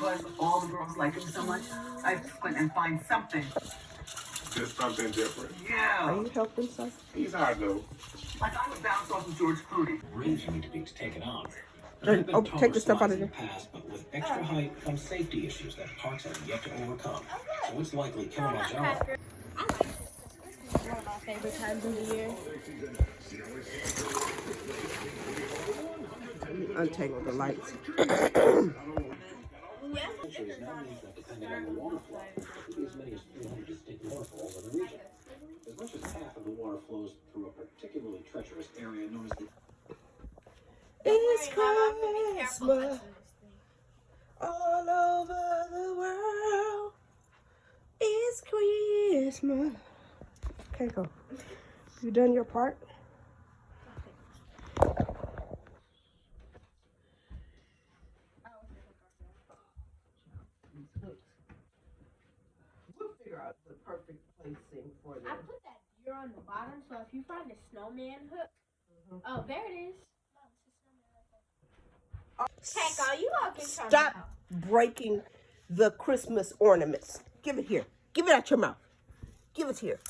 because all the girls like him so much, I have to split and find something. Just something different. Yeah. Are you helping, son? He's hard though. Like I would bounce off of George Clooney. Rings need to be taken on. Oh, take the stuff out of there. Past, but with extra height comes safety issues that Parks have yet to overcome. So it's likely Kilimanjaro. One of my favorite times of the year. Untangle the lights. Depending on the water flow, there could be as many as 300 distinct waterfalls in the region. As much as half of the water flows through a particularly treacherous area known as the... It's Christmas all over the world. It's Christmas. Okay, go. You done your part? We'll figure out the perfect placing for them. I put that deer on the bottom, so if you find a snowman hook, oh, there it is. Heck, you all can Stop breaking the Christmas ornaments. Give it here. Give it out your mouth. Give it here.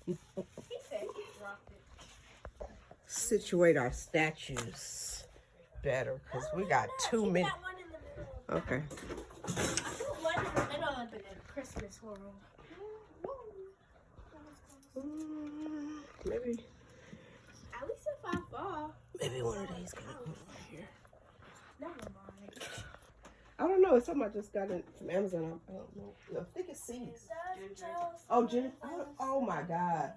He said he dropped it. Situate our statues better because we got too many. That one in the middle. Okay. I put one in the middle of the Christmas world. Maybe At least if I fall. maybe one of these can go over here. Never mind. I don't know. It's something I just got it from Amazon. I don't know. I think it's seeds. Oh, ginger. Oh my God.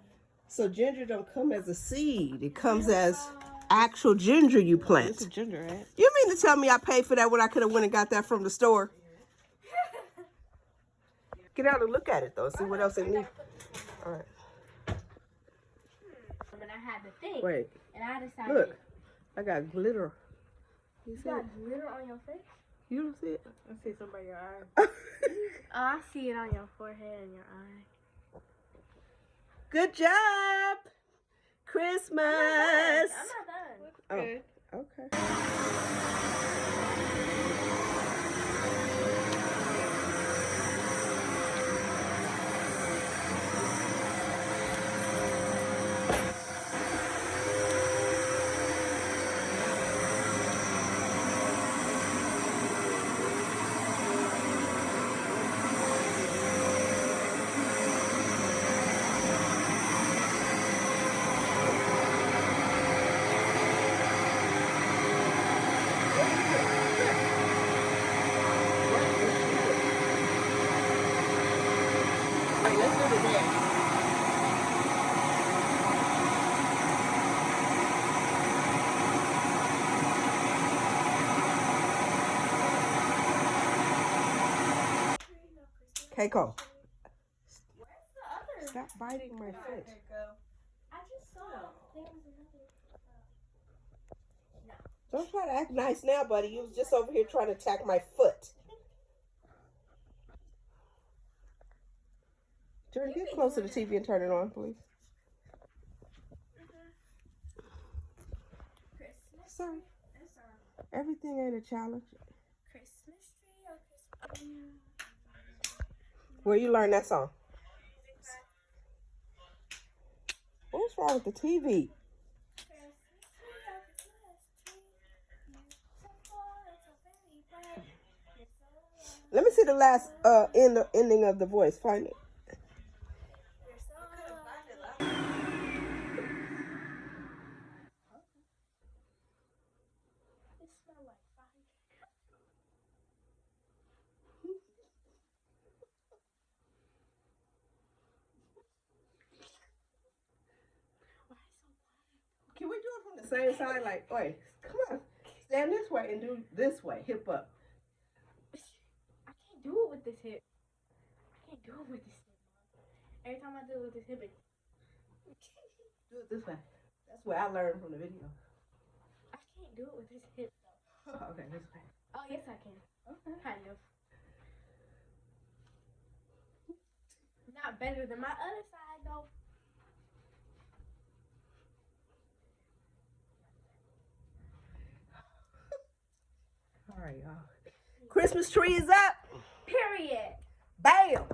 So ginger don't come as a seed. It comes as actual ginger you plant. It's a ginger, right? You mean to tell me I paid for that when I could have went and got that from the store? Get out and look at it though. See what else it needs. All right. But I had to think. Wait. And I decided. Look. I got glitter. You You see it? got glitter on your face? You don't see it? I see some by your eye. Oh, I see it on your forehead and your eye. Good job. Christmas. I'm not done. Good. Oh, okay. Wait, let's do the dance. Keiko, stop biting my foot. I just saw there was another. Don't try to act nice now, buddy. You was just over here trying to attack my foot. Jordan, get close to the TV and turn it on, please. Christmas. Sorry. That's Everything ain't a challenge. Christmas tree or Christmas tree. Where you learn that song? What's wrong with the TV? Let me see the last ending of the voice. Find it. Can we do it from the same side? Like, wait, come on. Stand this way and do this way. Hip up. I can't do it with this hip. I can't do it with this hip, Mom. Every time I do it with this hip, it... Do it this way. That's where I learned from the video. I can't do it with this hip, though. Okay, this way. Oh, yes, I can. Okay. Kind of. Not better than my other side, though. All right, y'all. Christmas tree is up. Period. Bam.